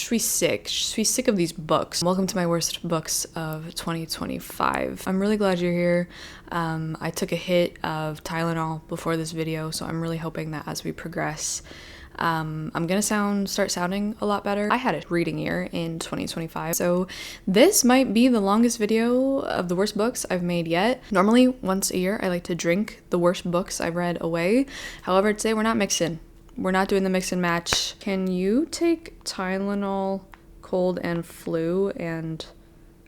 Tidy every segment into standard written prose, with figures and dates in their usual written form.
suis sick of these books. Welcome to my worst books of 2025. I'm really glad you're here. I took a hit of Tylenol before this video, so I'm really hoping that as we progress, I'm gonna start sounding a lot better. I had a reading year in 2025, so this might be the longest video of the worst books I've made yet. Normally, once a year, I like to drink the worst books I've read away. However, today we're not mixing. We're not doing the mix and match. Can you take Tylenol, cold and flu, and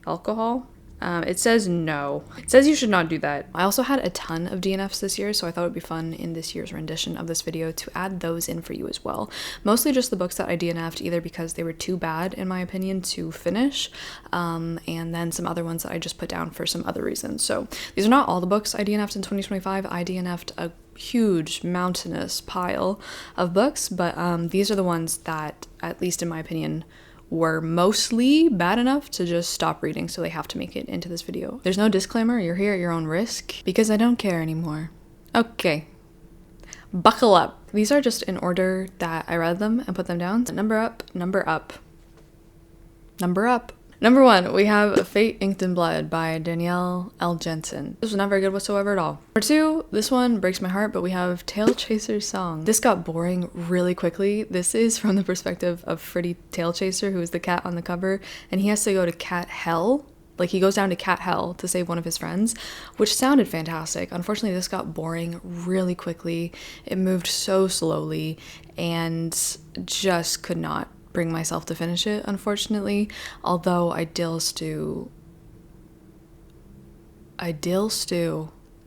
alcohol? It says no. It says you should not do that. I also had a ton of DNFs this year, so I thought it would be fun in this year's rendition of this video to add those in for you as well. Mostly just the books that I DNF'd either because they were too bad, in my opinion, to finish, and then some other ones that I just put down for some other reasons. So these are not all the books I DNF'd in 2025. I DNF'd a huge mountainous pile of books, but these are the ones that, at least in my opinion, were mostly bad enough to just stop reading, so they have to make it into this video. There's no disclaimer, you're here at your own risk, because I don't care anymore. Okay, buckle up. These are just in order that I read them and put them down. Number up, number up, number up. Number 1, we have Fate Inked in Blood by Danielle L. Jensen. This was not very good whatsoever at all. Number 2, this one breaks my heart, but we have Tail Chaser's Song. This got boring really quickly. This is from the perspective of Freddy Tail Chaser, who is the cat on the cover, and he has to go to cat hell. Like, he goes down to cat hell to save one of his friends, which sounded fantastic. Unfortunately, this got boring really quickly. It moved so slowly, and just could not bring myself to finish it, unfortunately, although I dill stew.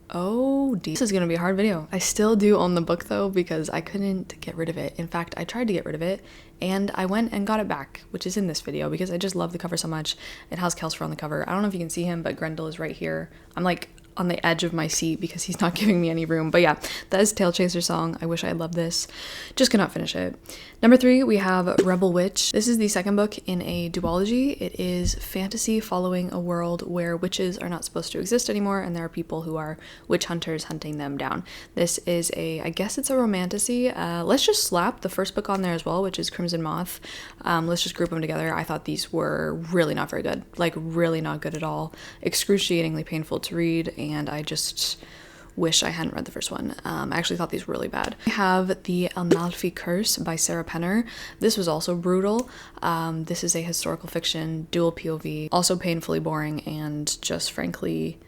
Oh, this is gonna be a hard video. I still do own the book though, because I couldn't get rid of it. In fact, I tried to get rid of it and I went and got it back, which is in this video because I just love the cover so much. It has Kelsifer on the cover. I don't know if you can see him, but Grendel is right here. I'm like on the edge of my seat because he's not giving me any room. But yeah, that is Tail Chaser's Song. I wish I had loved this. Just could not finish it. Number 3, we have Rebel Witch. This is the second book in a duology. It is fantasy following a world where witches are not supposed to exist anymore, and there are people who are witch hunters hunting them down. This is I guess it's a romantasy. Let's just slap the first book on there as well, which is Crimson Moth. Let's just group them together. I thought these were really not very good. Like, really not good at all. Excruciatingly painful to read, and I just wish I hadn't read the first one. I actually thought these were really bad. I have the Amalfi Curse by Sarah Penner. This was also brutal. This is a historical fiction, dual POV, also painfully boring and just frankly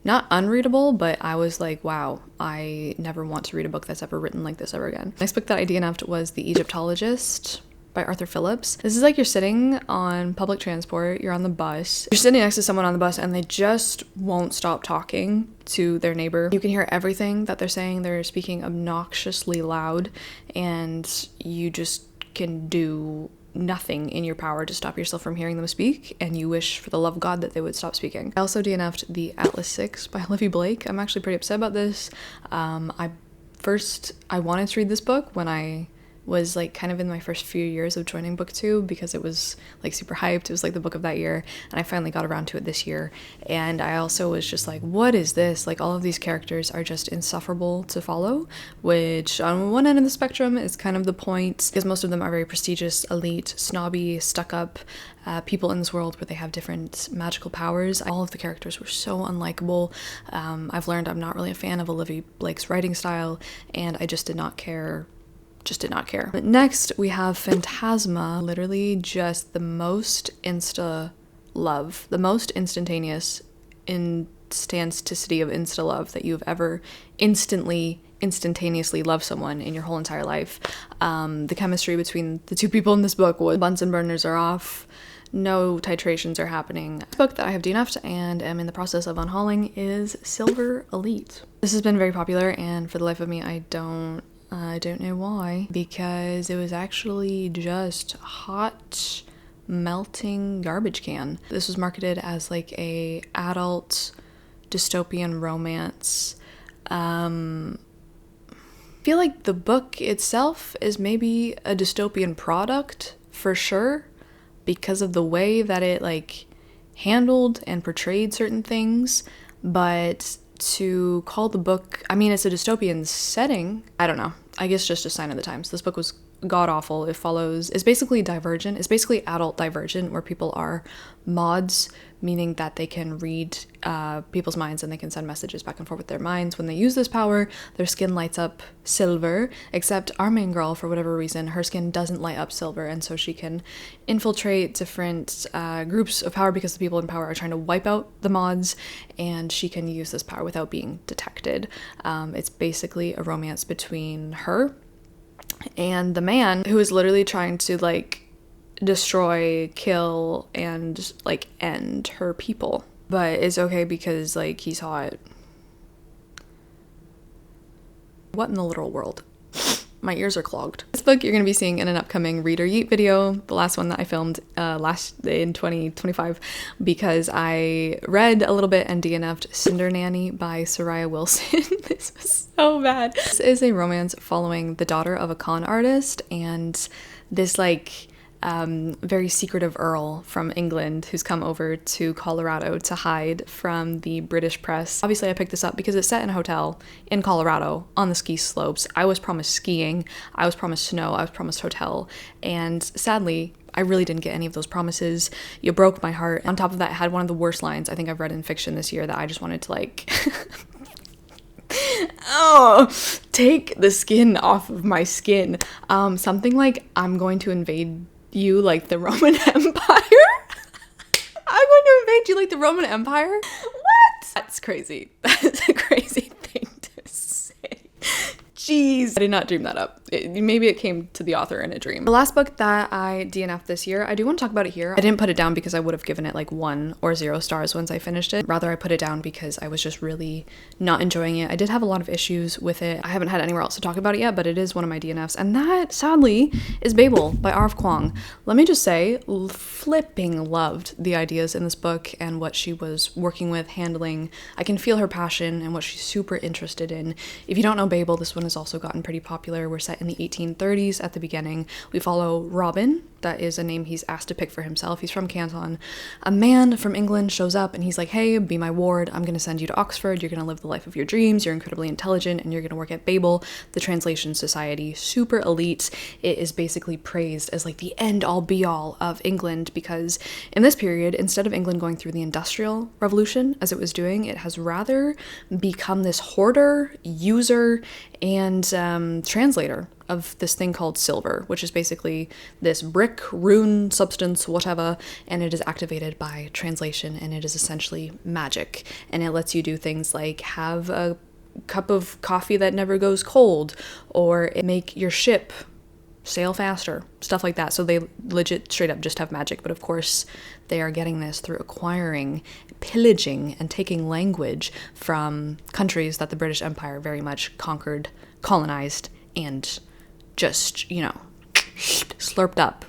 not unreadable, but I was like, wow, I never want to read a book that's ever written like this ever again. Next book that I DNF'd was The Egyptologist by Arthur Phillips. This is like you're sitting on public transport, you're on the bus, you're sitting next to someone on the bus and they just won't stop talking to their neighbor. You can hear everything that they're saying. They're speaking obnoxiously loud and you just can do nothing in your power to stop yourself from hearing them speak, and you wish for the love of God that they would stop speaking. I also DNF'd The Atlas 6 by Olivia Blake. I'm actually pretty upset about this. I wanted to read this book when I was like kind of in my first few years of joining booktube because it was like super hyped. It was like the book of that year, and I finally got around to it this year. And I also was just like, what is this? Like, all of these characters are just insufferable to follow, which on one end of the spectrum is kind of the point, because most of them are very prestigious, elite, snobby, stuck up people in this world where they have different magical powers. All of the characters were so unlikable. I've learned I'm not really a fan of Olivia Blake's writing style, and I just did not care. Next, we have Phantasma, literally just the most insta-love, the most instantaneous instantaneously of insta-love that you've ever instantaneously loved someone in your whole entire life. The chemistry between the two people in this book was Bunsen burners are off, no titrations are happening. The book that I have DNF'd and am in the process of unhauling is Silver Elite. This has been very popular, and for the life of me, I don't know why, because it was actually just hot melting garbage can. This was marketed as like a adult dystopian romance. I feel like the book itself is maybe a dystopian product for sure, because of the way that it like handled and portrayed certain things, but to call the book, I mean, it's a dystopian setting. I don't know. I guess just a sign of the times. This book was god-awful. It's basically Divergent. It's basically adult Divergent, where people are mods, meaning that they can read people's minds and they can send messages back and forth with their minds. When they use this power, their skin lights up silver, except our main girl, for whatever reason, her skin doesn't light up silver, and so she can infiltrate different groups of power because the people in power are trying to wipe out the mods, and she can use this power without being detected. It's basically a romance between her and the man, who is literally trying to like destroy, kill, and like end her people. But it's okay because like he's hot. What in the literal world? My ears are clogged. This book you're going to be seeing in an upcoming Read or Yeet video, the last one that I filmed in 2025, because I read a little bit and DNF'd Cinder Nanny by Soraya Wilson. This was so bad. This is a romance following the daughter of a con artist and this like very secretive earl from England who's come over to Colorado to hide from the British press. Obviously, I picked this up because it's set in a hotel in Colorado on the ski slopes. I was promised skiing, I was promised snow, I was promised hotel, and sadly, I really didn't get any of those promises. You broke my heart. On top of that, it had one of the worst lines I think I've read in fiction this year that I just wanted to like oh, take the skin off of my skin. Something like, I'm going to invade you like the Roman Empire. I'm going to invade you like the Roman Empire? What? That's crazy. That's a crazy thing to say. Jeez. I did not dream that up. Maybe it came to the author in a dream. The last book that I DNF'd this year, I do want to talk about it here. I didn't put it down because I would have given it like 1 or 0 stars once I finished it. Rather, I put it down because I was just really not enjoying it. I did have a lot of issues with it. I haven't had anywhere else to talk about it yet, but it is one of my DNFs. And that, sadly, is Babel by R.F. Kuang. Let me just say, flipping loved the ideas in this book and what she was working with, handling. I can feel her passion and what she's super interested in. If you don't know Babel, this one has also gotten pretty popular. We're set in the 1830s at the beginning. We follow Robin. That is a name he's asked to pick for himself. He's from Canton. A man from England shows up and he's like, hey, be my ward. I'm going to send you to Oxford. You're going to live the life of your dreams. You're incredibly intelligent and you're going to work at Babel, the translation society. Super elite. It is basically praised as like the end all be all of England because in this period, instead of England going through the Industrial Revolution as it was doing, it has rather become this hoarder, user, and translator of this thing called silver, which is basically this brick, rune, substance, whatever, and it is activated by translation, and it is essentially magic, and it lets you do things like have a cup of coffee that never goes cold, or make your ship sail faster, stuff like that. So they legit straight up just have magic, but of course they are getting this through acquiring, pillaging, and taking language from countries that the British Empire very much conquered, colonized, and just, you know, slurped up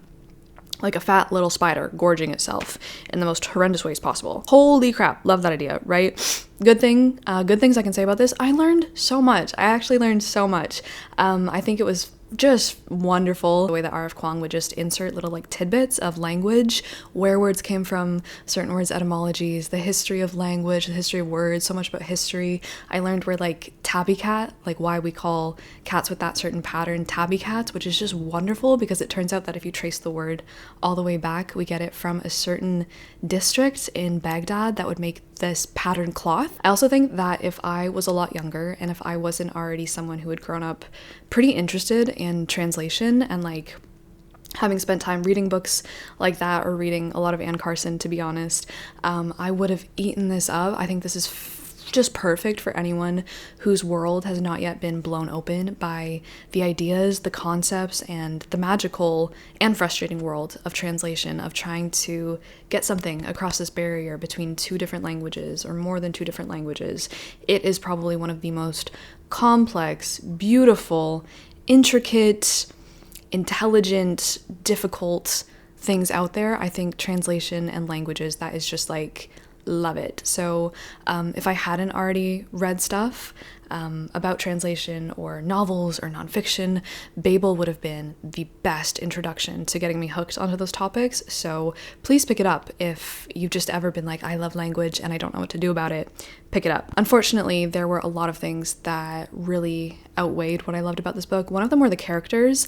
like a fat little spider gorging itself in the most horrendous ways possible. Holy crap, love that idea, right? Good things I can say about this. I learned so much. I actually learned so much. I think it was just wonderful the way that R.F. Kuang would just insert little like tidbits of language, where words came from, certain words, etymologies, the history of language, the history of words, so much about history. I learned where like tabby cat, like why we call cats with that certain pattern tabby cats, which is just wonderful because it turns out that if you trace the word all the way back, we get it from a certain district in Baghdad that would make this pattern cloth. I also think that if I was a lot younger and if I wasn't already someone who had grown up pretty interested in translation and like having spent time reading books like that or reading a lot of Anne Carson, to be honest, I would have eaten this up. I think this is just perfect for anyone whose world has not yet been blown open by the ideas, the concepts, and the magical and frustrating world of translation, of trying to get something across this barrier between 2 different languages or more than 2 different languages. It is probably one of the most complex, beautiful, intricate, intelligent, difficult things out there. I think translation and languages, that is just like love it. So if I hadn't already read stuff about translation or novels or nonfiction, Babel would have been the best introduction to getting me hooked onto those topics. So please pick it up if you've just ever been like, I love language and I don't know what to do about it. Pick it up. Unfortunately, there were a lot of things that really outweighed what I loved about this book. One of them were the characters.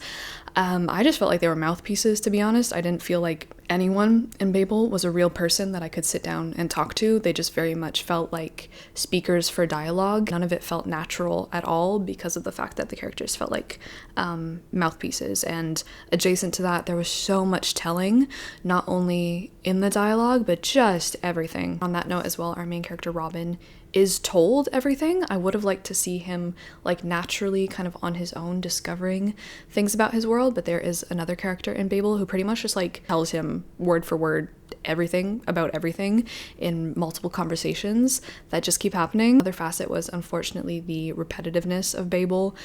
I just felt like they were mouthpieces, to be honest. I didn't feel like anyone in Babel was a real person that I could sit down and talk to. They just very much felt like speakers for dialogue. None of it felt natural at all because of the fact that the characters felt like mouthpieces. And adjacent to that, there was so much telling, not only in the dialogue, but just everything. On that note as well, our main character, Robin, is told everything. I would have liked to see him like naturally kind of on his own discovering things about his world, but there is another character in Babel who pretty much just like tells him word for word everything about everything in multiple conversations that just keep happening. Another facet was unfortunately the repetitiveness of Babel.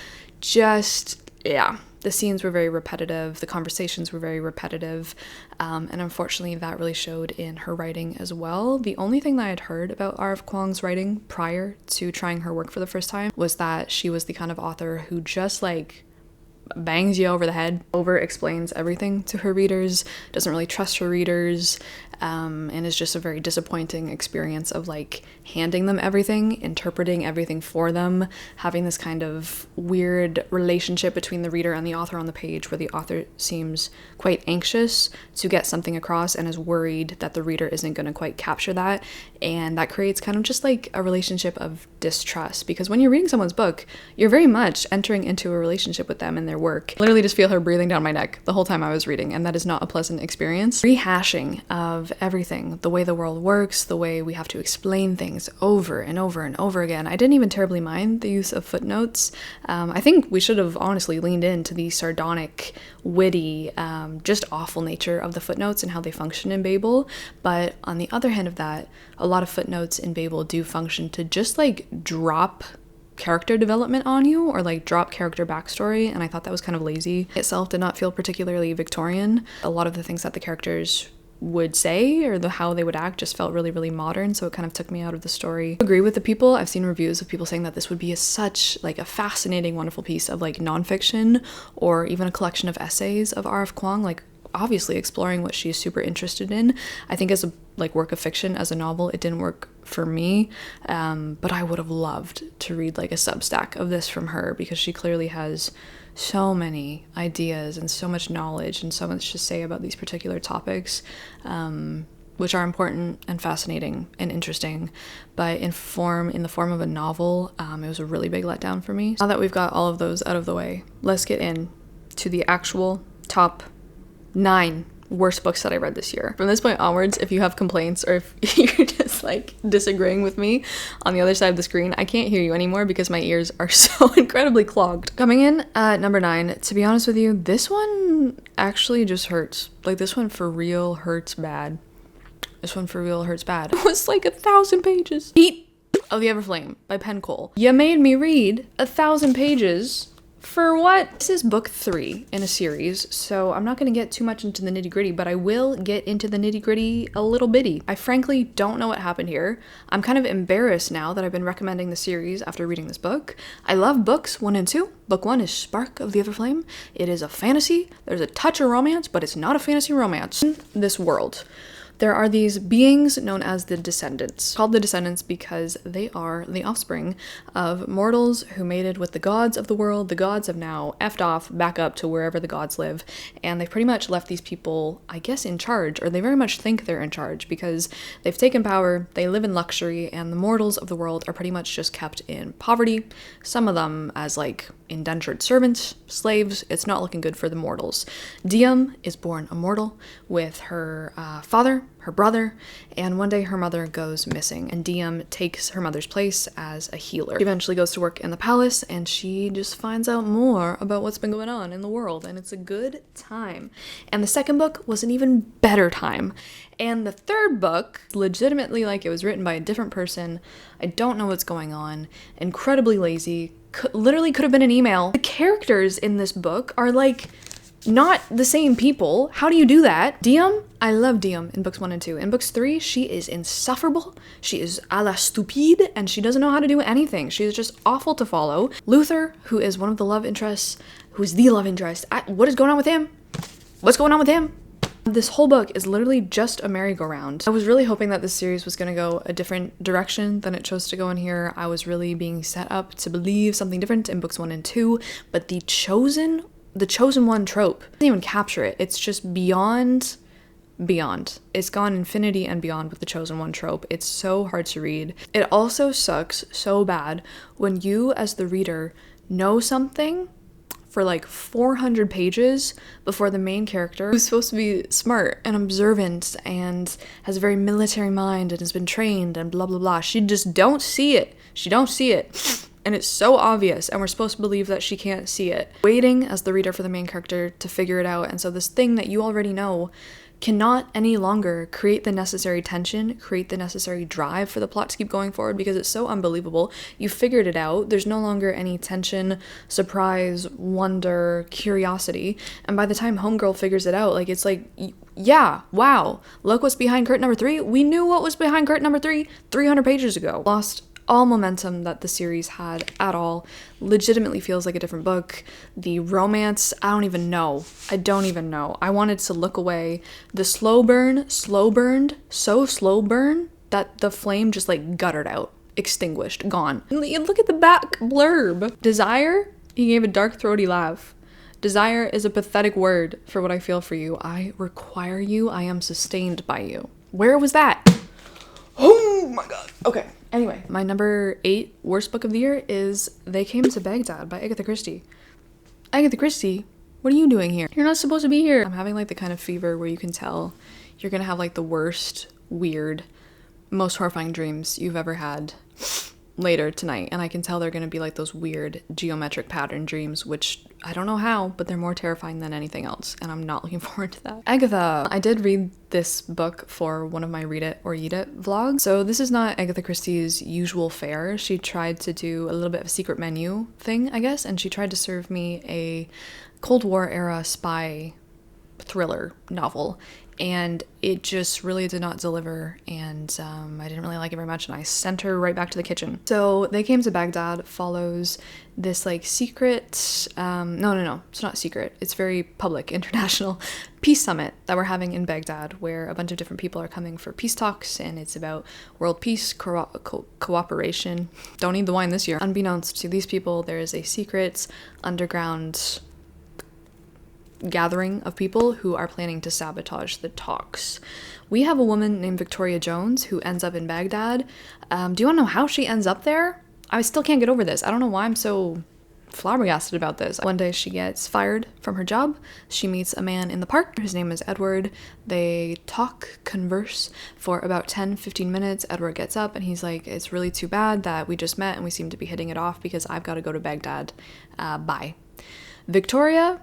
The scenes were very repetitive, the conversations were very repetitive, and unfortunately that really showed in her writing as well. The only thing that I had heard about R.F. Kuang's writing prior to trying her work for the first time was that she was the kind of author who just like bangs you over the head, over explains everything to her readers, doesn't really trust her readers, and is just a very disappointing experience of like handing them everything, interpreting everything for them, having this kind of weird relationship between the reader and the author on the page where the author seems quite anxious to get something across and is worried that the reader isn't going to quite capture that, and that creates kind of just like a relationship of distrust, because when you're reading someone's book, you're very much entering into a relationship with them and their work. I literally just feel her breathing down my neck the whole time I was reading, and that is not a pleasant experience. Rehashing of everything, the way the world works, the way we have to explain things over and over and over again. I didn't even terribly mind the use of footnotes. I think we should have honestly leaned into the sardonic, witty, just awful nature of the footnotes and how they function in Babel. But on the other hand of that, a lot of footnotes in Babel do function to just like drop character development on you, or like drop character backstory, and I thought that was kind of lazy. Itself did not feel particularly Victorian. A lot of the things that the characters would say or how they would act just felt really, really modern, so it kind of took me out of the story. I agree with the people. I've seen reviews of people saying that this would be such like a fascinating, wonderful piece of like nonfiction or even a collection of essays of R.F. Kuang, like obviously exploring what she's super interested in. I think as a like work of fiction, as a novel, it didn't work for me, but I would have loved to read like a Substack of this from her, because she clearly has so many ideas and so much knowledge and so much to say about these particular topics, which are important and fascinating and interesting, but in the form of a novel, it was a really big letdown for me. Now that we've got all of those out of the way, let's get in to the actual top 9 worst books that I read this year. From this point onwards, if you have complaints or if you're just like disagreeing with me on the other side of the screen, I can't hear you anymore because my ears are so incredibly clogged. Coming in at number 9, to be honest with you, this one actually just hurts. Like, this one for real hurts bad. This one for real hurts bad. It was like 1,000 pages. Heat of the Everflame by Penn Cole. You made me read 1,000 pages for what? This is book 3 in a series, so I'm not going to get too much into the nitty-gritty, but I will get into the nitty-gritty a little bitty. I frankly don't know what happened here. I'm kind of embarrassed now that I've been recommending the series after reading this book. I love books 1 and 2. Book 1 is Spark of the Everflame. It is a fantasy. There's a touch of romance, but it's not a fantasy romance. In this world, there are these beings known as the Descendants, called the Descendants because they are the offspring of mortals who mated with the gods of the world. The gods have now effed off back up to wherever the gods live, and they've pretty much left these people, I guess, in charge, or they very much think they're in charge because they've taken power, they live in luxury, and the mortals of the world are pretty much just kept in poverty, some of them as like indentured servants, slaves. It's not looking good for the mortals. Diem is born a mortal with her father, her brother, and one day her mother goes missing, and Diem takes her mother's place as a healer. She eventually goes to work in the palace, and she just finds out more about what's been going on in the world, and it's a good time. And the second book was an even better time. And the third book, legitimately like it was written by a different person. I don't know what's going on. Incredibly lazy. Literally could have been an email. The characters in this book are like not the same people. How do you do that? Diem, I love Diem in books 1 and 2. In books 3, she is insufferable. She is a la stupide, and she doesn't know how to do anything. She's just awful to follow. Luther, who is one of the love interests, who's the love interest. What is going on with him? What's going on with him? This whole book is literally just a merry-go-round. I was really hoping that this series was going to go a different direction than it chose to go in here. I was really being set up to believe something different in books 1 and 2, but the chosen one trope doesn't even capture it. It's just beyond. It's gone infinity and beyond with the chosen one trope. It's so hard to read. It also sucks so bad when you as the reader know something for like 400 pages before the main character, who's supposed to be smart and observant and has a very military mind and has been trained and blah blah blah, she just don't see it. She don't see it. And it's so obvious, and we're supposed to believe that she can't see it. Waiting as the reader for the main character to figure it out, and so this thing that you already know cannot any longer create the necessary tension, create the necessary drive for the plot to keep going forward, because it's so unbelievable. You figured it out. There's no longer any tension, surprise, wonder, curiosity. And by the time Homegirl figures it out, like, it's like, yeah, wow, look what's behind curtain number 3. We knew what was behind curtain number 3 300 pages ago. Lost all momentum that the series had at all. Legitimately feels like a different book. The romance, I don't even know. I wanted to look away. The slow burned, so slow burn that the flame just like guttered out, extinguished, gone. And look at the back blurb. Desire, he gave a dark throaty laugh. Desire is a pathetic word for what I feel for you. I require you. I am sustained by you. Where was that? Oh my god. Okay. Anyway, my number 8 worst book of the year is They Came to Baghdad by Agatha Christie. Agatha Christie, what are you doing here? You're not supposed to be here. I'm having like the kind of fever where you can tell you're gonna have like the worst, weird, most horrifying dreams you've ever had later tonight, and I can tell they're gonna be like those weird geometric pattern dreams, which I don't know how, but they're more terrifying than anything else, and I'm not looking forward to that. Agatha, I did read this book for one of my Read It or Eat It vlogs, so this is not Agatha Christie's usual fare. She tried to do a little bit of a secret menu thing, I guess, and she tried to serve me a Cold War era spy thriller novel, and it just really did not deliver, and I didn't really like it very much, and I sent her right back to the kitchen. So They Came to Baghdad follows this like secret, no, it's not secret, it's very public, international peace summit that we're having in Baghdad, where a bunch of different people are coming for peace talks, and it's about world peace, cooperation. Don't need the wine this year. Unbeknownst to these people, there is a secret underground gathering of people who are planning to sabotage the talks. We have a woman named Victoria Jones who ends up in Baghdad. Do you want to know how she ends up there? I still can't get over this. I don't know why I'm so flabbergasted about this. One day she gets fired from her job. She meets a man in the park. His name is Edward. They talk, converse for about 10-15 minutes. Edward gets up and he's like, it's really too bad that we just met and we seem to be hitting it off because I've got to go to Baghdad. Bye. Victoria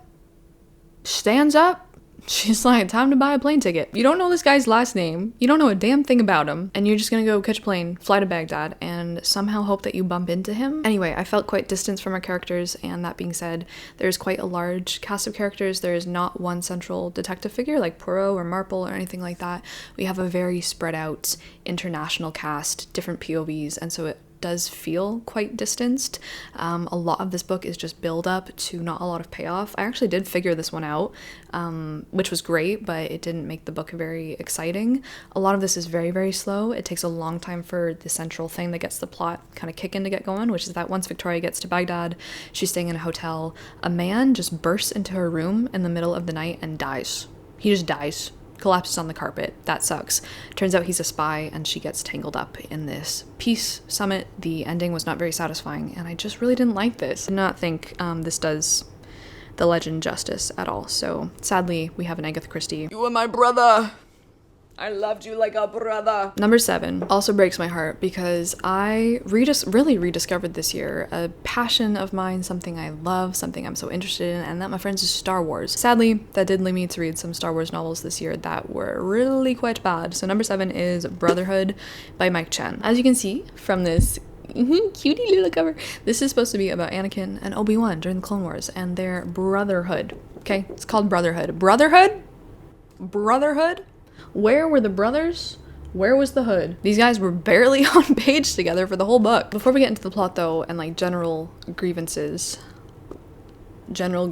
stands up. She's like, time to buy a plane ticket. You don't know this guy's last name. You don't know a damn thing about him. And you're just gonna go catch a plane, fly to Baghdad, and somehow hope that you bump into him. Anyway, I felt quite distant from our characters, and that being said, there's quite a large cast of characters. There is not one central detective figure like Poirot or Marple or anything like that. We have a very spread out international cast, different POVs, and so it does feel quite distanced. A lot of this book is just build up to not a lot of payoff. I actually did figure this one out, which was great, but it didn't make the book very exciting. A lot of this is very, very slow. It takes a long time for the central thing that gets the plot kind of kicking to get going, which is that once Victoria gets to Baghdad, she's staying in a hotel. A man just bursts into her room in the middle of the night and dies. He just dies. Collapses on the carpet. That sucks. Turns out he's a spy, and she gets tangled up in this peace summit. The ending was not very satisfying, and I just really didn't like this. I did not think this does the legend justice at all. So sadly, we have an Agatha Christie. You are my brother. I loved you like a brother. Number 7 also breaks my heart because I really rediscovered this year a passion of mine, something I love, something I'm so interested in, and that, my friends, is Star Wars. Sadly, that did lead me to read some Star Wars novels this year that were really quite bad. So number 7 is Brotherhood by Mike Chen. As you can see from this cutie little cover, this is supposed to be about Anakin and Obi-Wan during the Clone Wars and their brotherhood. okay? It's called Brotherhood. Brotherhood? Brotherhood? Where were the brothers? Where was the hood? These guys were barely on page together for the whole book. Before we get into the plot though, and like general grievances, I don't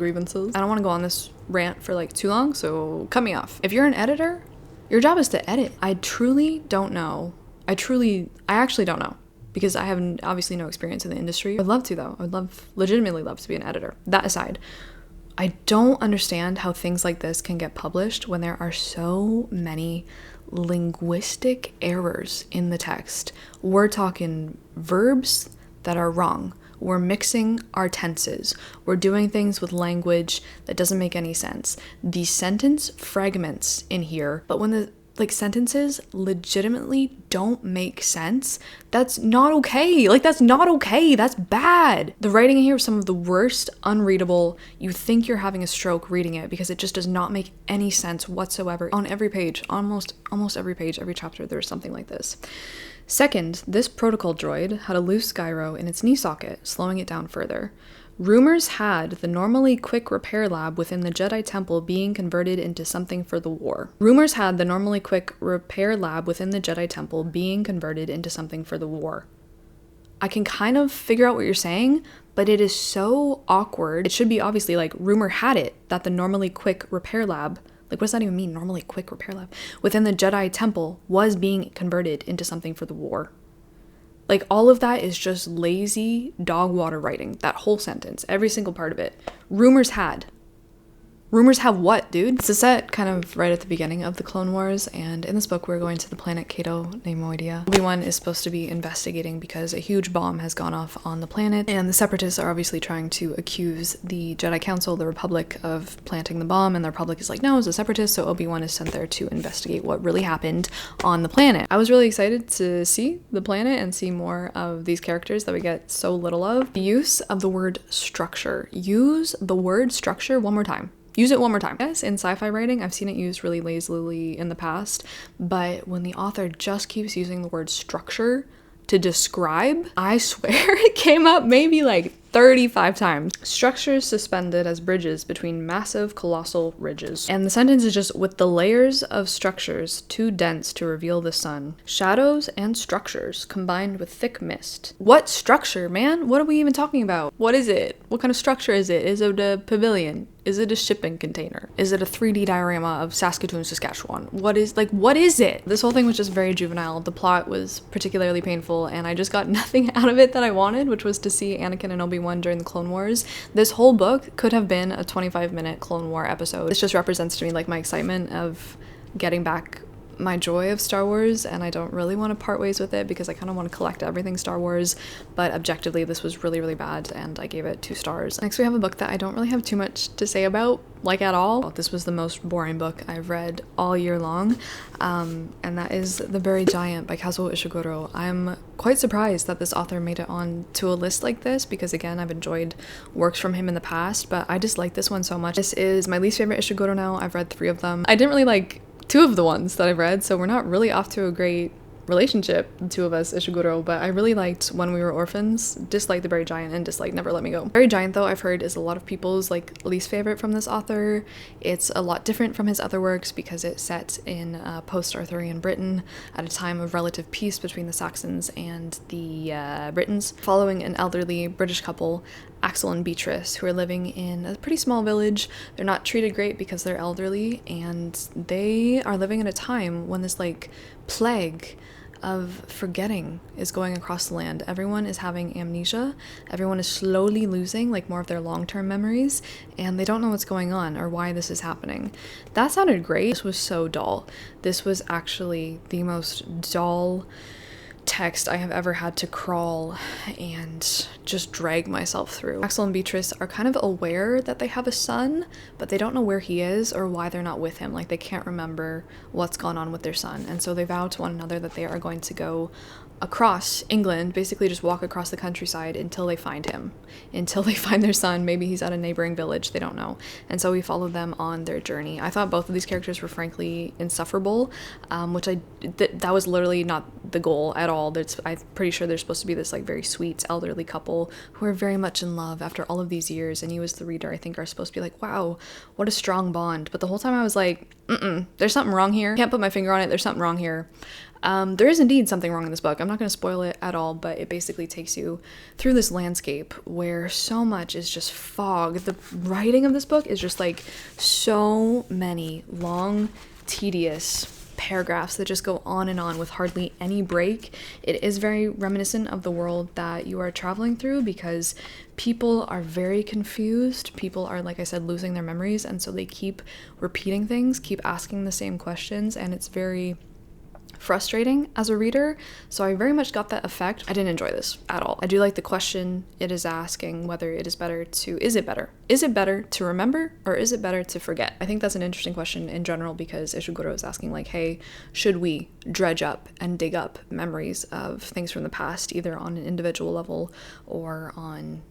want to go on this rant for like too long, so cut me off. If you're an editor, your job is to edit. I truly don't know. I actually don't know, because I have obviously no experience in the industry. I'd love to though. I would legitimately love to be an editor. That aside, I don't understand how things like this can get published when there are so many linguistic errors in the text. We're talking verbs that are wrong. We're mixing our tenses. We're doing things with language that doesn't make any sense. The sentence fragments in here, but when the sentences legitimately don't make sense, that's not okay. That's not okay. That's bad. The writing in here is some of the worst, unreadable. You think you're having a stroke reading it because it just does not make any sense whatsoever. On every page, almost every page, every chapter, there's something like this. Second, this protocol droid had a loose gyro in its knee socket, slowing it down further. Rumors had the normally quick repair lab within the Jedi Temple being converted into something for the war. I can kind of figure out what you're saying, but it is so awkward. It should be obviously like rumor had it that the normally quick repair lab, what does that even mean? Normally quick repair lab within the Jedi Temple was being converted into something for the war. All of that is just lazy dog water writing. That whole sentence, every single part of it. Rumors had what, dude? It's set kind of right at the beginning of the Clone Wars, and in this book we're going to the planet Cato Neimoidia. Obi-Wan is supposed to be investigating because a huge bomb has gone off on the planet, and the Separatists are obviously trying to accuse the Jedi Council, the Republic, of planting the bomb, and the Republic is like, no, it's a Separatist, so Obi-Wan is sent there to investigate what really happened on the planet. I was really excited to see the planet and see more of these characters that we get so little of. The use of the word structure. Use the word structure one more time. Use it one more time. Yes, in sci-fi writing, I've seen it used really lazily in the past, but when the author just keeps using the word structure to describe, I swear it came up maybe 35 times. Structures suspended as bridges between massive, colossal ridges. And the sentence is just, with the layers of structures too dense to reveal the sun. Shadows and structures combined with thick mist. What structure, man? What are we even talking about? What is it? What kind of structure is it? Is it a pavilion? Is it a shipping container? Is it a 3D diorama of Saskatoon, Saskatchewan? What is it? This whole thing was just very juvenile. The plot was particularly painful, and I just got nothing out of it that I wanted, which was to see Anakin and Obi-Wan during the Clone Wars. This whole book could have been a 25-minute Clone War episode. This just represents to me my excitement of getting back my joy of Star Wars, and I don't really want to part ways with it because I kind of want to collect everything Star Wars, but objectively this was really, really bad, and I gave it 2 stars. Next we have a book that I don't really have too much to say about, at all. This was the most boring book I've read all year long, and that is The Buried Giant by Kazuo Ishiguro. I'm quite surprised that this author made it on to a list like this because, again, I've enjoyed works from him in the past, but I just like this one so much. This is my least favorite Ishiguro now. I've read 3 of them. I didn't really like 2 of the ones that I've read, so we're not really off to a great relationship, the 2 of us, Ishiguro, but I really liked When We Were Orphans, disliked The Buried Giant, and disliked Never Let Me Go. Buried Giant, though, I've heard is a lot of people's least favorite from this author. It's a lot different from his other works because it's set in post-Arthurian Britain at a time of relative peace between the Saxons and the Britons, following an elderly British couple, Axel and Beatrice, who are living in a pretty small village. They're not treated great because they're elderly, and they are living at a time when this plague of forgetting is going across the land. Everyone is having amnesia. Everyone is slowly losing more of their long-term memories, and they don't know what's going on or why this is happening. That sounded great. This was so dull. This was actually the most dull text I have ever had to crawl and just drag myself through. Axel and Beatrice are kind of aware that they have a son, but they don't know where he is or why they're not with him. They can't remember what's gone on with their son, and so they vow to one another that they are going to go across England, basically just walk across the countryside until they find him, until they find their son. Maybe he's at a neighboring village, they don't know. And so we follow them on their journey. I thought both of these characters were frankly insufferable, which that was literally not the goal at all. I'm pretty sure they're supposed to be this like very sweet elderly couple who are very much in love after all of these years, and you as the reader, I think, are supposed to be like, wow, what a strong bond. But the whole time I was like, there's something wrong here. Can't put my finger on it. There's something wrong here. There is indeed something wrong in this book. I'm not going to spoil it at all, but it basically takes you through this landscape where so much is just fog. The writing of this book is just like so many long, tedious paragraphs that just go on and on with hardly any break. It is very reminiscent of the world that you are traveling through, because people are very confused. People are, like I said, losing their memories, and so they keep repeating things, keep asking the same questions, and it's very frustrating as a reader. So I very much got that effect. I didn't enjoy this at all. I do like the question it is asking, whether it is better to, is it better to remember, or is it better to forget? I think that's an interesting question in general, because Ishiguro is asking like, hey, should we dredge up and dig up memories of things from the past, either on an individual level or on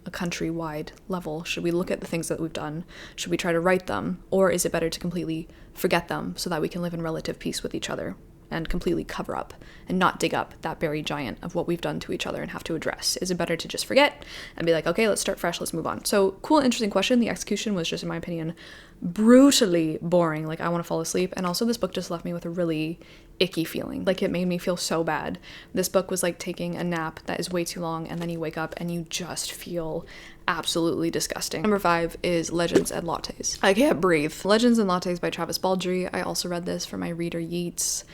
a countrywide level? Should we look at the things that we've done? Should we try to write them? Or is it better to completely forget them so that we can live in relative peace with each other and completely cover up and not dig up that buried giant of what we've done to each other and have to address? Is it better to just forget and be like, okay, let's start fresh, let's move on? So cool, interesting question. The execution was just, in my opinion, brutally boring. Like, I want to fall asleep. And also this book just left me with a really icky feeling. Like, it made me feel so bad. This book was like taking a nap that is way too long, and then you wake up and you just feel absolutely disgusting. Number 5 is Legends and Lattes. I can't breathe. Legends and Lattes by Travis Baldree. I also read this for my reader Yeats.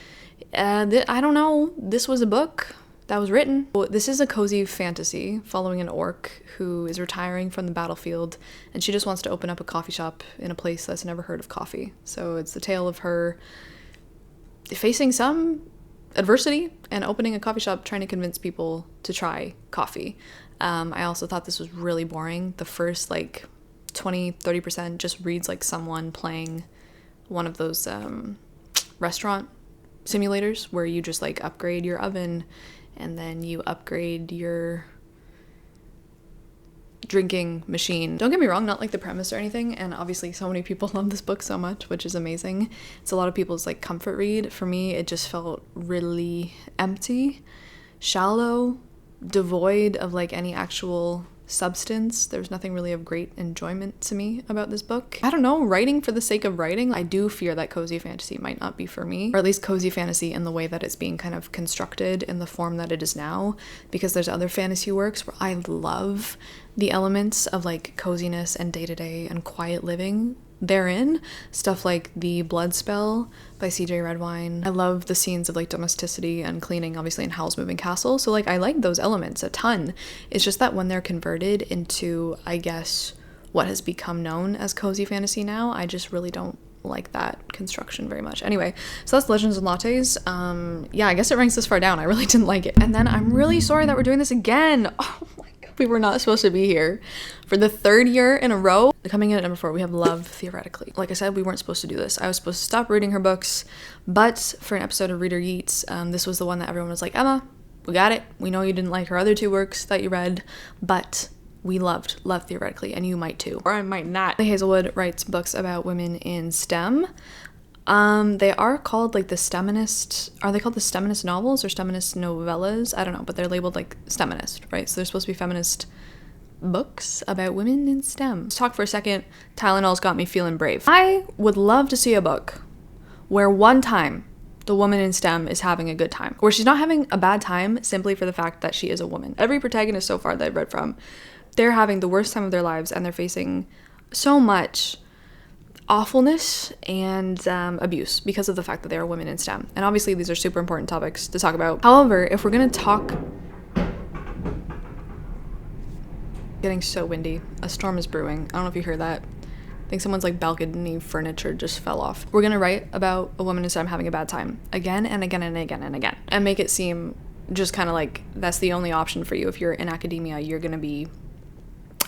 I don't know, this was a book that was written. This is a cozy fantasy following an orc who is retiring from the battlefield, and she just wants to open up a coffee shop in a place that's never heard of coffee. So it's the tale of her facing some adversity and opening a coffee shop, trying to convince people to try coffee. I also thought this was really boring. The first like 20-30% just reads like someone playing one of those restaurant simulators where you just like upgrade your oven and then you upgrade your drinking machine. Don't get me wrong, not like the premise or anything, and obviously so many people love this book so much, which is amazing. It's a lot of people's like comfort read. For me, it just felt really empty, shallow, devoid of like any actual substance. There's nothing really of great enjoyment to me about this book. I don't know, writing for the sake of writing. I do fear that cozy fantasy might not be for me, or at least cozy fantasy in the way that it's being kind of constructed in the form that it is now, because there's other fantasy works where I love the elements of like coziness and day-to-day and quiet living therein. Stuff like The Blood Spell by CJ Redwine. I love the scenes of like domesticity and cleaning, obviously, in Howl's Moving Castle. So like I like those elements a ton. It's just that when they're converted into, I guess, what has become known as cozy fantasy now, I just really don't like that construction very much. Anyway, so that's Legends and Lattes. Yeah, I guess it ranks this far down. I really didn't like it. And then I'm really sorry that we're doing this again. Oh my god, we were not supposed to be here for the 3rd year in a row. Coming in at number 4, we have Love Theoretically. Like I said, we weren't supposed to do this. I was supposed to stop reading her books, but for an episode of Reader Yeats, this was the one that everyone was like, Emma, we got it. We know you didn't like her other 2 works that you read, but we loved Love Theoretically, and you might too, or I might not. Hazelwood writes books about women in STEM. They are called like the STEMinist. Are they called the STEMinist novels or STEMinist novellas? I don't know, but they're labeled like STEMinist, right? So they're supposed to be feminist books about women in STEM. Let's talk for a second. Tylenol's got me feeling brave. I would love to see a book where one time the woman in STEM is having a good time, where she's not having a bad time simply for the fact that she is a woman. Every protagonist so far that I've read from, they're having the worst time of their lives, and they're facing so much awfulness and abuse because of the fact that they are women in STEM. And obviously these are super important topics to talk about. However, if we're gonna talk... Getting so windy. A storm is brewing. I don't know if you heard that. I think someone's like balcony furniture just fell off. We're gonna write about a woman in STEM having a bad time again and again and again and again, and make it seem just kind of like that's the only option for you. If you're in academia, you're gonna be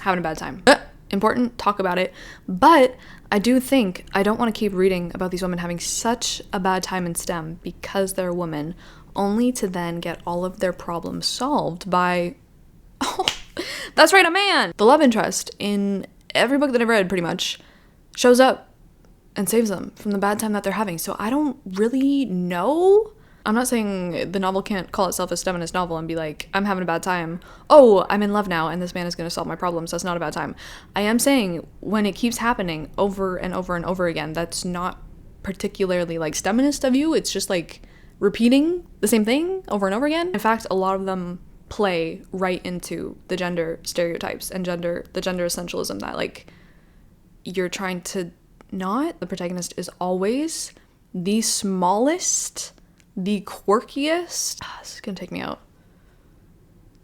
having a bad time. Important, talk about it. But I do think I don't want to keep reading about these women having such a bad time in STEM because they're a woman, only to then get all of their problems solved by, oh, that's right, a man. The love interest in every book that I've read pretty much shows up and saves them from the bad time that they're having. So I don't really know. I'm not saying the novel can't call itself a feminist novel and be like, I'm having a bad time. Oh, I'm in love now and this man is going to solve my problems. That's not a bad time. I am saying when it keeps happening over and over and over again, that's not particularly like feminist of you. It's just like repeating the same thing over and over again. In fact, a lot of them play right into the gender stereotypes and the gender essentialism that like you're trying to not. The protagonist is always the smallest, the quirkiest. This is gonna take me out.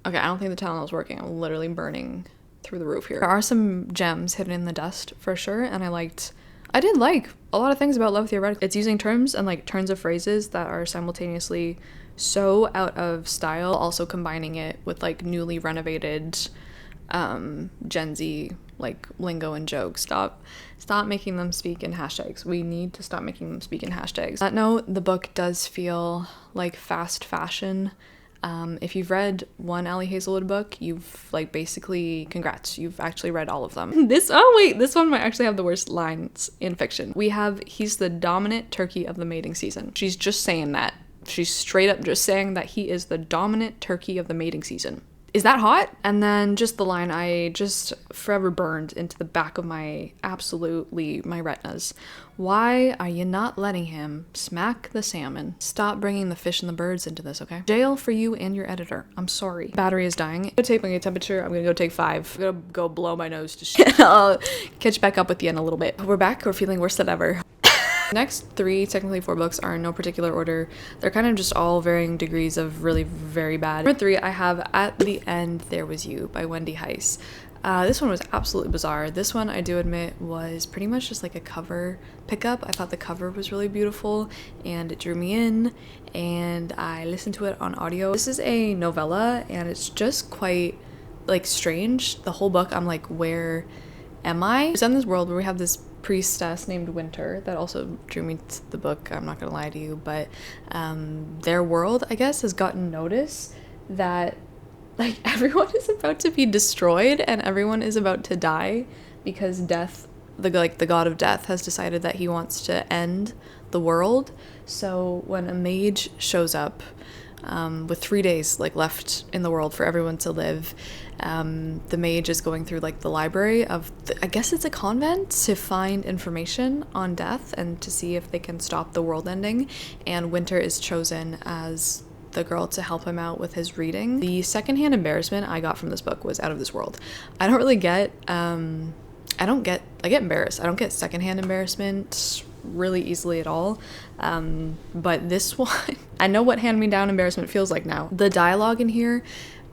Okay, I don't think the Tylenol's working. I'm literally burning through the roof here. There are some gems hidden in the dust for sure, and I did like a lot of things about Love Theoretically. It's using terms and like turns of phrases that are simultaneously so out of style, also combining it with like newly renovated Gen Z like lingo and jokes. Stop making them speak in hashtags. We need to stop making them speak in hashtags. On that note, the book does feel like fast fashion. If you've read one Ali Hazelwood book, you've like basically, congrats, you've actually read all of them. This one might actually have the worst lines in fiction. We have, he's the dominant turkey of the mating season. She's just saying that. She's straight up just saying that he is the dominant turkey of the mating season. Is that hot? And then just the line I just forever burned into the back of my retinas. Why are you not letting him smack the salmon? Stop bringing the fish and the birds into this, okay? Jail for you and your editor. I'm sorry. Battery is dying. I'm gonna take my temperature. I'm gonna go take 5. I'm gonna go blow my nose to shit. I'll catch back up with you in a little bit. We're back. We're feeling worse than ever. Next 3, technically 4 books are in no particular order. They're kind of just all varying degrees of really very bad. Number 3, I have At the End There Was You by Wendy Heiss. This one was absolutely bizarre. This one, I do admit, was pretty much just like a cover pickup. I thought the cover was really beautiful and it drew me in, and I listened to it on audio. This is a novella and it's just quite like strange. The whole book, I'm like, where am I? It's in this world where we have this priestess named Winter that also drew me to the book, I'm not gonna lie to you, but their world, I guess, has gotten notice that like everyone is about to be destroyed and everyone is about to die because death, the god of death, has decided that he wants to end the world. So when a mage shows up with 3 days like left in the world for everyone to live, the mage is going through like the library of I guess it's a convent to find information on death and to see if they can stop the world ending, and Winter is chosen as the girl to help him out with his reading. The secondhand embarrassment I got from this book was out of this world. I don't really get I get embarrassed. I don't get secondhand embarrassment really easily at all. But this one, I know what hand-me-down embarrassment feels like now. The dialogue in here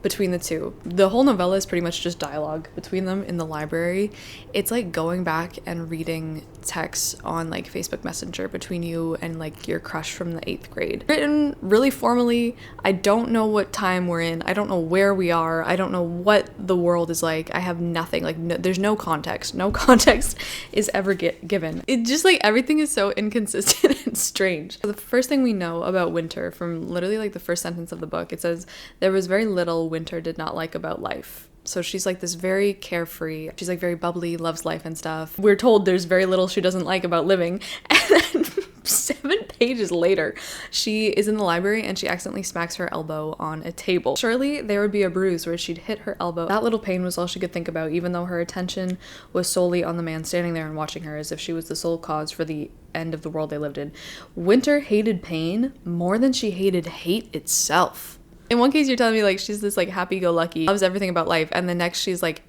between the two, the whole novella is pretty much just dialogue between them in the library. It's like going back and reading texts on like Facebook Messenger between you and like your crush from the 8th grade. Written really formally. I don't know what time we're in. I don't know where we are. I don't know what the world is like. I have nothing. Like there's no context. No context is ever given. It just like everything is so inconsistent and strange. The first thing we know about Winter from literally like the first sentence of the book, it says there was very little Winter did not like about life. So she's like this very carefree, she's like very bubbly, loves life and stuff. We're told there's very little she doesn't like about living, and then 7 pages later she is in the library and she accidentally smacks her elbow on a table. Surely there would be a bruise where she'd hit her elbow. That little pain was all she could think about, even though her attention was solely on the man standing there and watching her, as if she was the sole cause for the end of the world they lived in. Winter hated pain more than she hated hate itself. In one case, you're telling me like she's this like happy-go-lucky, loves everything about life, and the next she's like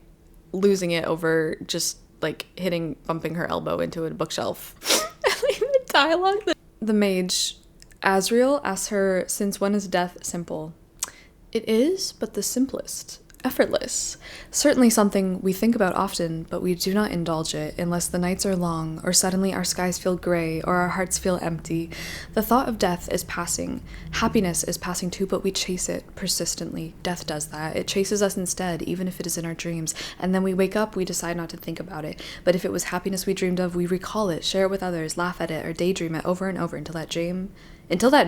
losing it over just like bumping her elbow into a bookshelf. Like the dialogue. The mage, Azriel, asks her, "Since when is death simple?" "It is, but the simplest. Effortless. Certainly something we think about often, but we do not indulge it unless the nights are long, or suddenly our skies feel gray, or our hearts feel empty. The thought of death is passing. Happiness is passing too, but we chase it persistently. Death does that. It chases us instead, even if it is in our dreams. And then we wake up, we decide not to think about it. But if it was happiness we dreamed of, we recall it, share it with others, laugh at it, or daydream it over and over until that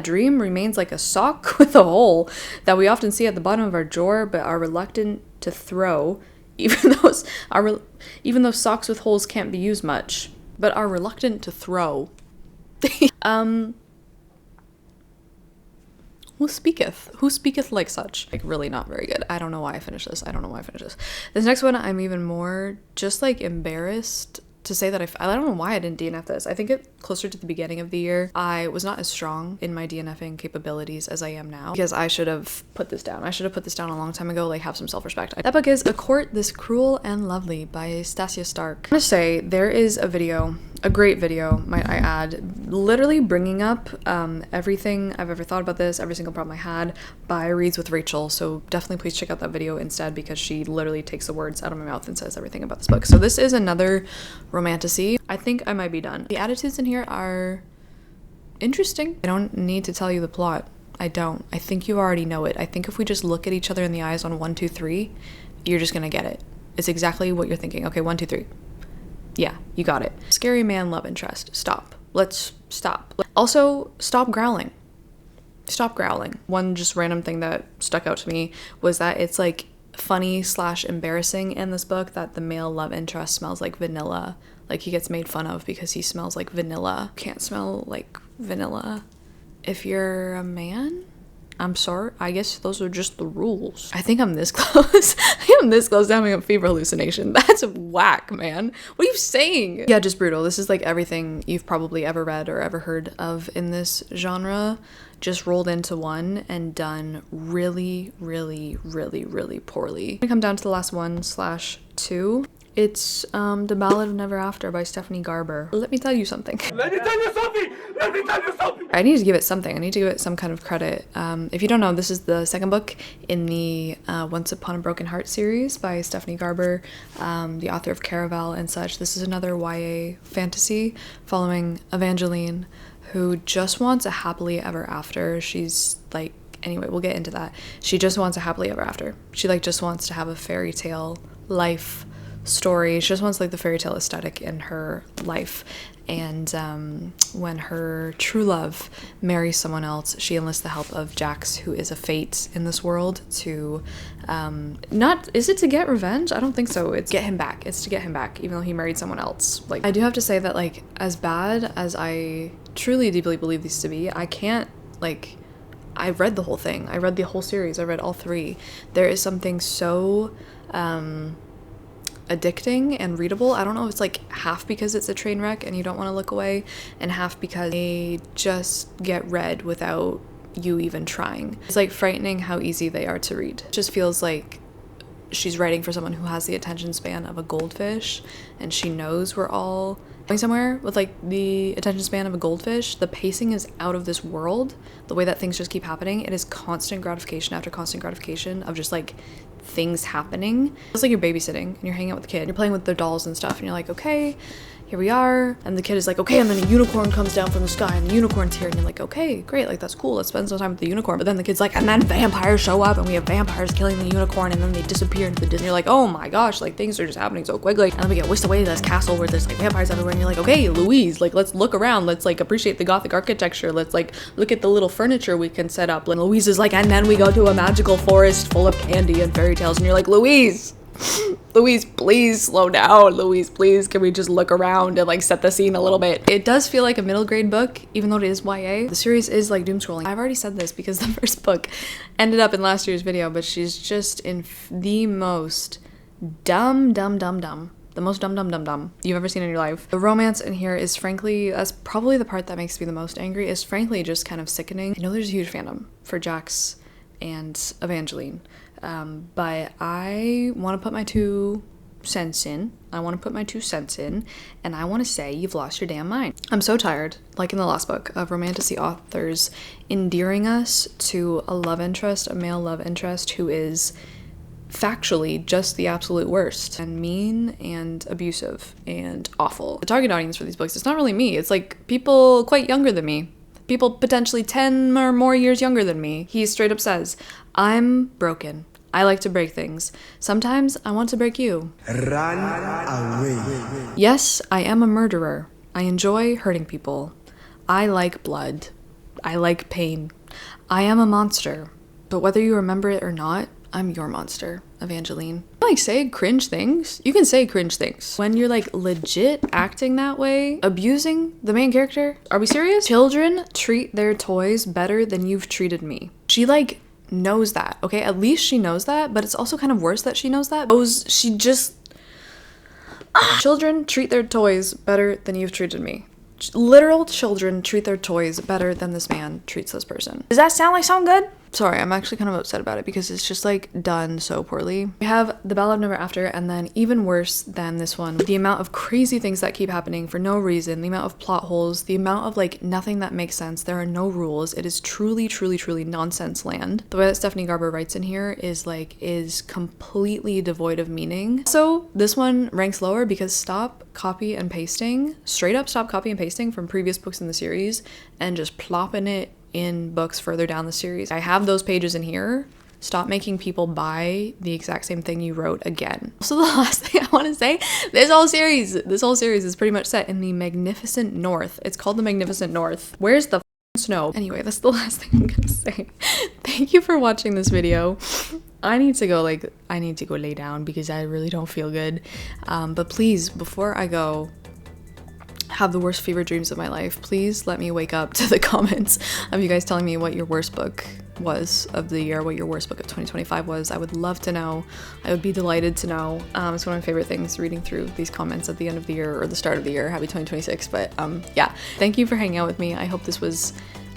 dream remains like a sock with a hole that we often see at the bottom of our drawer but are reluctant to throw, even though socks with holes can't be used much, but are reluctant to throw." Who speaketh like such? Like, really not very good. I don't know why I finished this. This next one, I'm even more just like embarrassed to say that I don't know why I didn't DNF this. I think it closer to the beginning of the year, I was not as strong in my DNFing capabilities as I am now, because I should have put this down. I should have put this down a long time ago, like have some self-respect. That book is A Court This Cruel and Lovely by Stasia Stark. I'm gonna say there is a video, a great video, might I add, literally bringing up everything I've ever thought about this, every single problem I had, by Reads with Rachel. So definitely please check out that video instead, because she literally takes the words out of my mouth and says everything about this book. So this is another romantasy. I think I might be done. The attitudes in here are interesting. I don't need to tell you the plot. I don't. I think you already know it. I think if we just look at each other in the eyes on 1, 2, 3, you're just gonna get it. It's exactly what you're thinking. Okay, 1, 2, 3. Yeah, you got it. Scary man love interest. Stop. Let's stop. Also, stop growling. Stop growling. One just random thing that stuck out to me was that it's like funny / embarrassing in this book that the male love interest smells like vanilla. Like, he gets made fun of because he smells like vanilla. Can't smell like vanilla if you're a man? I'm sorry. I guess those are just the rules. I think I'm this close. I'm this close to having a fever hallucination. That's whack, man. What are you saying? Yeah, just brutal. This is like everything you've probably ever read or ever heard of in this genre, just rolled into one and done really, really, really, really poorly. I'm gonna come down to the last 1/2. It's The Ballad of Never After by Stephanie Garber. Let me tell you something. Let me tell you something! Let me tell you something! I need to give it something. I need to give it some kind of credit. If you don't know, this is the second book in the Once Upon a Broken Heart series by Stephanie Garber, the author of Caraval and such. This is another YA fantasy following Evangeline, who just wants a happily ever after. She's like, anyway, we'll get into that. She just wants a happily ever after. She like just wants to have a fairy tale life story. She just wants like the fairy tale aesthetic in her life. And when her true love marries someone else, she enlists the help of Jax, who is a fate in this world, to is it to get revenge? I don't think so. It's get him back. It's to get him back, even though he married someone else. Like, I do have to say that, like, as bad as I truly deeply believe these to be, I can't, like, I've read the whole thing. I read the whole series. I read all 3. There is something so addicting and readable. I don't know if it's like half because it's a train wreck and you don't want to look away, and half because they just get read without you even trying. It's like frightening how easy they are to read. It just feels like she's writing for someone who has the attention span of a goldfish, and she knows we're all going somewhere with like the attention span of a goldfish. The pacing is out of this world. The way that things just keep happening, it is constant gratification after constant gratification of just like things happening. It's like you're babysitting and you're hanging out with the kid, you're playing with their dolls and stuff, and you're like, okay, here we are, and the kid is like, okay, and then a unicorn comes down from the sky and the unicorn's here, and you're like, okay, great, like that's cool, let's spend some time with the unicorn. But then the kid's like, and then vampires show up and we have vampires killing the unicorn, and then they disappear into the Disney. You're like, oh my gosh, like things are just happening so quickly, and then we get whisked away to this castle where there's like vampires everywhere, and you're like, okay, Louise, like let's look around, let's like appreciate the Gothic architecture, let's like look at the little furniture we can set up. And Louise is like, and then we go to a magical forest full of candy and fairy tales, and you're like, Louise, please slow down. Louise, please, can we just look around and like set the scene a little bit? It does feel like a middle grade book, even though it is YA. The series is like doom scrolling. I've already said this because the first book ended up in last year's video, but she's just in the most dumb the most dumb you've ever seen in your life. The romance in here is frankly, that's probably the part that makes me the most angry, is frankly just kind of sickening. I know there's a huge fandom for Jax and Evangeline, but I want to put my 2 cents in. I want to put my 2 cents in, and I want to say you've lost your damn mind. I'm so tired, like in the last book, of romantasy authors endearing us to a love interest, a male love interest, who is factually just the absolute worst and mean and abusive and awful. The target audience for these books, it's not really me. It's like people quite younger than me. People potentially 10 or more years younger than me. He straight up says, I'm broken. I like to break things. Sometimes I want to break you. Run away. Yes, I am a murderer. I enjoy hurting people. I like blood. I like pain. I am a monster. But whether you remember it or not, I'm your monster, Evangeline. Like, say cringe things. You can say cringe things. When you're like legit acting that way, abusing the main character. Are we serious? Children treat their toys better than you've treated me. She like knows that, okay? At least she knows that, but it's also kind of worse that she knows that. She just... Children treat their toys better than you've treated me. Literal children treat their toys better than this man treats this person. Does that sound like something good? Sorry, I'm actually kind of upset about it because it's just like done so poorly. We have The Ballad of Never After, and then even worse than this one, the amount of crazy things that keep happening for no reason, the amount of plot holes, the amount of like nothing that makes sense. There are no rules. It is truly, truly, truly nonsense land. The way that Stephanie Garber writes in here is completely devoid of meaning. So this one ranks lower because stop copy and pasting, straight up stop copy and pasting from previous books in the series and just plopping it in books further down the series. I have those pages in here. Stop making people buy the exact same thing you wrote again. So the last thing I want to say, this whole series is pretty much set in the Magnificent North. It's called the Magnificent North. Where's the snow? Anyway, that's the last thing I'm gonna say. Thank you for watching this video. I need to go lay down because I really don't feel good. But please, before I go have the worst fever dreams of my life, please let me wake up to the comments of you guys telling me what your worst book was of the year, what your worst book of 2025 was. I would love to know. I would be delighted to know. It's one of my favorite things, reading through these comments at the end of the year or the start of the year. Happy 2026. But yeah, thank you for hanging out with me. I hope this was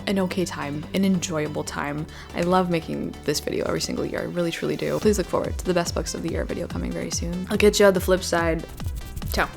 an okay time, an enjoyable time. I love making this video every single year. I really, truly do. Please look forward to the best books of the year video coming very soon. I'll get you on the flip side. Ciao.